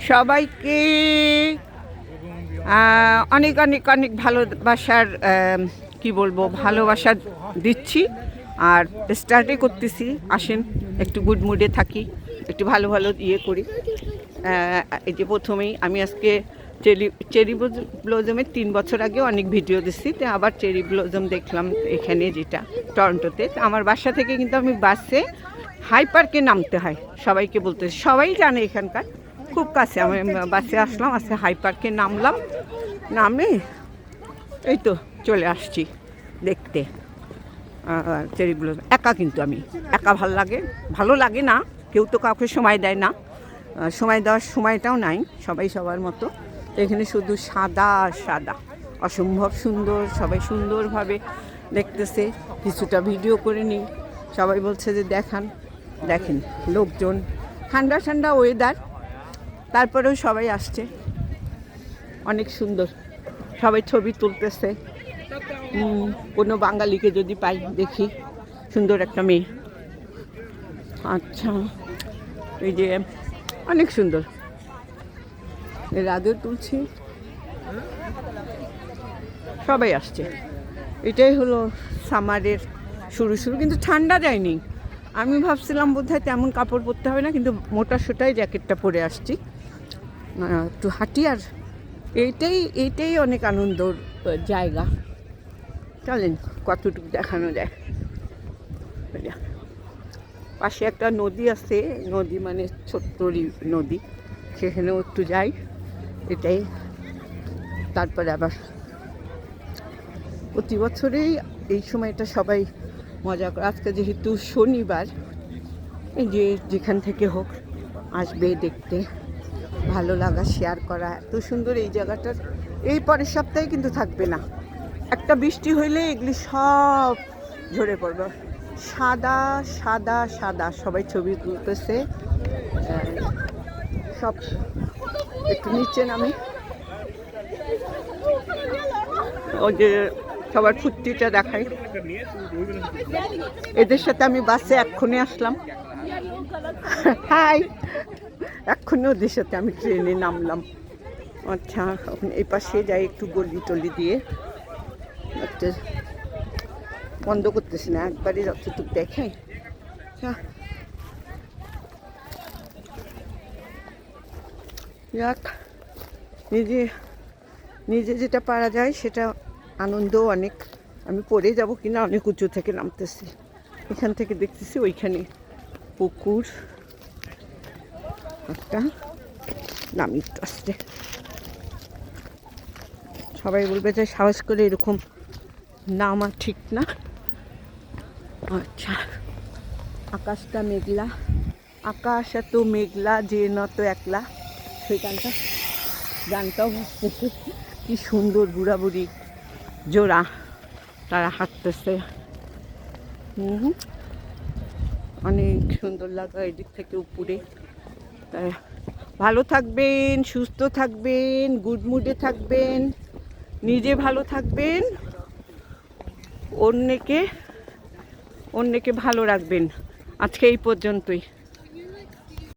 সবাইকে অনেক অনেক অনেক ভালোবাসার কি বলবো ভালোবাসা দিচ্ছি আর স্টার্টে করতেছি। আসেন একটু গুড মুডে থাকি, একটু ভালো ভালো ইয়ে করি। এই যে প্রথমেই আমি আজকে চেরি ব্লজমের 3 বছর আগে অনেক ভিডিও দিচ্ছি, তো আবার চেরি ব্লজম দেখলাম এখানে, যেটা টরন্টোতে। আমার বাসা থেকে কিন্তু আমি বাসে হাই পার্কে নামতে হয়, সবাইকে বলতে, সবাই জানে এখানকার, খুব কাছে। আমি বাসে আসলাম, আজকে হাই পার্কে নামলাম, নামে এই তো চলে আসছি দেখতে চেরি ব্লজম। একা, কিন্তু আমি একা ভালো লাগে না, কেউ তো কাউকে সময় দেয় না, সময় দেওয়ার সময়টাও নাই, সবাই সবার মতো। এখানে শুধু সাদা আর সাদা, অসম্ভব সুন্দর, সবাই সুন্দরভাবে দেখতেছে। কিছুটা ভিডিও করে নিই, সবাই বলছে যে দেখেন লোকজন, ঠান্ডা ঠান্ডা ওয়েদার, তারপরেও সবাই আসছে, অনেক সুন্দর, সবাই ছবি তুলতেছে। কোনো বাঙালিকে যদি পাই দেখি, সুন্দর একটা মেয়ে। আচ্ছা, এই যে অনেক সুন্দর, এর আগেও তুলছি, সবাই আসছে। এটাই হলো সামারের শুরু, কিন্তু ঠান্ডা যায়নি। আমি ভাবছিলাম বোধহয় তেমন কাপড় পরতে হবে না, কিন্তু মোটা সোটাই জ্যাকেটটা পরে আসছি, একটু হাঁটি। আর এইটাই অনেক আনন্দর জায়গা। চলেন কতটুকু দেখানো যায়। পাশে একটা নদী আছে, নদী মানে ছোট্টরি নদী, সেখানেও একটু যাই, এটাই। তারপরে আবার প্রতি বছরেই এই সময়টা সবাই মজা করে। আজকে যেহেতু শনিবার, এই যে যেখান থেকে হোক আসবে দেখতে, ভালো লাগা শেয়ার করা। এত সুন্দর এই জায়গাটার। এই পরের সপ্তাহে কিন্তু থাকবে না, একটা বৃষ্টি হইলে এগুলি সব ঝরে পড়বে। সাদা সাদা সাদা, সবাই ছবি তুলতেছে সব। একটু নিচে নামি, ওই যে সবার ফুর্তিটা দেখাই। এদের সাথে আমি বাসে এক্ষুনি আসলাম, হাই, এক্ষুনি ওদের সাথে আমি ট্রেনে নামলাম। আচ্ছা, এখন এই পাশে যাই, একটু গলি টলি দিয়ে, একটা বন্ধ করতেছি না, একবারই যতটুকু দেখে। যাক, নিজে যেটা পারা যায় সেটা আনন্দও অনেক। আমি পড়ে যাব কিনা, অনেক উঁচু থেকে নামতেছি, এখান থেকে দেখতেছি ওইখানে পুকুর একটা, নামি আসছে। সবাই বলবে যে সাহস করে এরকম নামা ঠিক না। আচ্ছা, আকাশটা মেঘলা, আকাশ এত মেঘলা যে নত একলা, সেই গানটাও ভাবতেছে কি সুন্দর। বুড়া বুড়ি জোড়া, তারা হাঁটতেছে, অনেক সুন্দর লাগা এদিক থেকে উপরে। তাই ভালো থাকবেন, সুস্থ থাকবেন, গুড মুডে থাকবেন, নিজে ভালো থাকবেন, অন্যকে ভালো রাখবেন। আজকে এই পর্যন্তই।